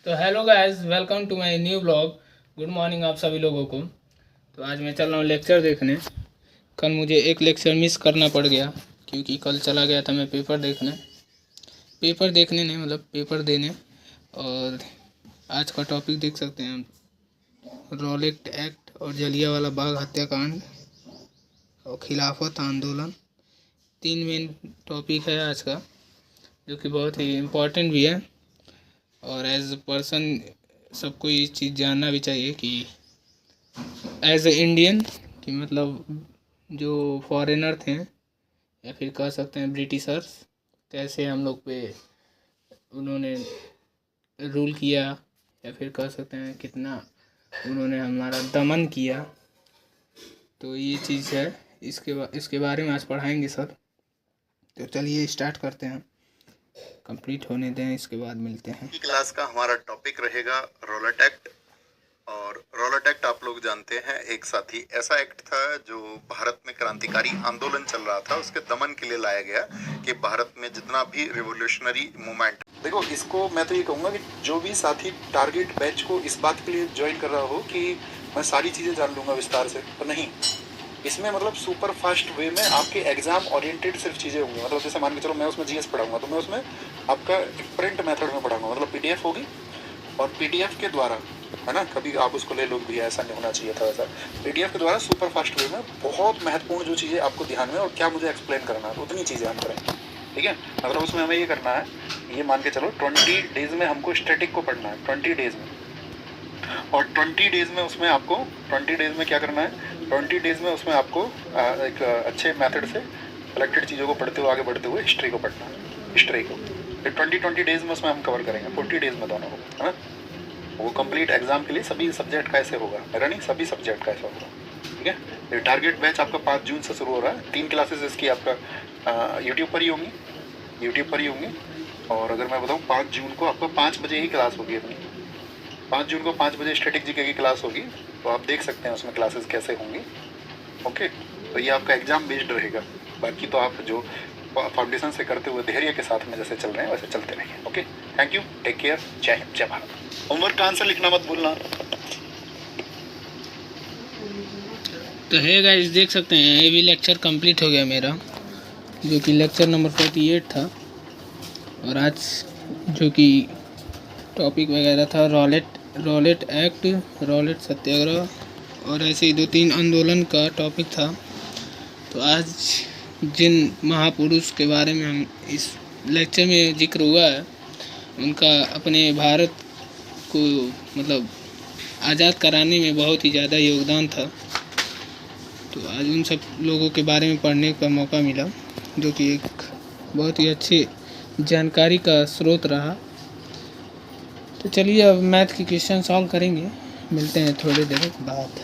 तो hello guys, welcome to my new blog. Good morning आप सभी लोगों को। तो आज मैं चल रहा हूँ लेक्चर देखने। कल मुझे एक लेक्चर मिस करना पड़ गया क्योंकि कल चला गया था मैं पेपर देखने नहीं मतलब पेपर देने। और आज का टॉपिक देख सकते हैं हम, रॉलेट एक्ट और जलियांवाला बाग हत्याकांड और खिलाफत आंदोलन। 3 मेन टॉपिक है आज का, जो कि बहुत ही इम्पोर्टेंट भी है। और एज अ पर्सन सबको ये चीज़ जानना भी चाहिए कि एज ए इंडियन कि मतलब जो फॉरेनर थे या फिर कह सकते हैं ब्रिटिशर्स, कैसे हम लोग पे उन्होंने रूल किया, या फिर कह सकते हैं कितना उन्होंने हमारा दमन किया। तो ये चीज़ है, इसके बारे में आज पढ़ाएंगे सर। तो चलिए स्टार्ट करते हैं, कंप्लीट होने दें, इसके बाद मिलते हैं। क्लास का हमारा टॉपिक रहेगा रॉलेट एक्ट। और रॉलेट एक्ट आप लोग जानते हैं, एक साथी ऐसा एक्ट था जो भारत में क्रांतिकारी आंदोलन चल रहा था उसके दमन के लिए लाया गया कि भारत में जितना भी रिवोल्यूशनरी मूवमेंट, देखो इसको मैं तो ये कहूँगा कि जो भी साथी टारगेट बैच को इस बात के लिए ज्वाइन कर रहा हो कि मैं सारी चीज़ें जान लूँगा विस्तार से, तो नहीं। इसमें मतलब सुपर फास्ट वे में आपके एग्जाम ओरिएंटेड सिर्फ चीज़ें होंगी। मतलब जैसे मान के चलो मैं उसमें जीएस पढ़ाऊंगा तो मैं उसमें आपका प्रिंट मेथड में पढ़ाऊंगा, मतलब पीडीएफ होगी और पीडीएफ के द्वारा, है ना, कभी आप उसको ले लो भी, ऐसा नहीं होना चाहिए था वैसा। पीडीएफ के द्वारा सुपर फास्ट वे में बहुत महत्वपूर्ण जो चीज़ें आपको ध्यान में और क्या मुझे एक्सप्लेन करना है उतनी चीज़ें हम करें, ठीक है। मतलब उसमें हमें ये करना है, ये मान के चलो 20 डेज में हमको स्टैटिक को पढ़ना है, 20 डेज में। और 20 डेज में उसमें आपको 20 डेज में क्या करना है, 20 डेज में उसमें आपको एक अच्छे मेथड से कलेक्टेड चीज़ों को पढ़ते हुए आगे बढ़ते हुए हिस्ट्री को पढ़ना है, हिस्ट्री को। फिर 20 डेज में उसमें हम कवर करेंगे, 40 डेज में दोनों को, है ना। वो कंप्लीट एग्जाम के लिए सभी सब्जेक्ट का ऐसे होगा, मेरा नहीं, सभी सब्जेक्ट का ऐसा होगा, ठीक है। ये टारगेट बैच आपका 5 जून से शुरू हो रहा है। 3 क्लासेस इसकी आपका यूट्यूब पर ही होंगी। और अगर मैं बताऊँ 5 जून को आपको 5 बजे ही क्लास होगी अपनी। 5 जून को 5 बजे स्टैटिक जीके की क्लास होगी, तो आप देख सकते हैं उसमें क्लासेस कैसे होंगी। ओके, तो ये आपका एग्जाम बेस्ड रहेगा। बाकी तो आप जो फाउंडेशन से करते हुए धैर्य के साथ में जैसे चल रहे हैं वैसे चलते रहिए। Okay, thank you, take care, Jai Hind, जय भारत। होमवर्क का आंसर लिखना मत भूलना। तो है गाइस, देख सकते हैं ये भी लेक्चर कंप्लीट हो गया मेरा, जो कि लेक्चर नंबर 48 था। और आज जो कि टॉपिक वगैरह था रॉलेट एक्ट, रॉलेट सत्याग्रह और ऐसे ही 2-3 आंदोलन का टॉपिक था। तो आज जिन महापुरुष के बारे में हम इस लेक्चर में जिक्र हुआ है, उनका अपने भारत को मतलब आज़ाद कराने में बहुत ही ज़्यादा योगदान था। तो आज उन सब लोगों के बारे में पढ़ने का मौका मिला, जो कि एक बहुत ही अच्छी जानकारी का स्रोत रहा। तो चलिए अब मैथ की क्वेश्चन सॉल्व करेंगे, मिलते हैं थोड़ी देर बाद।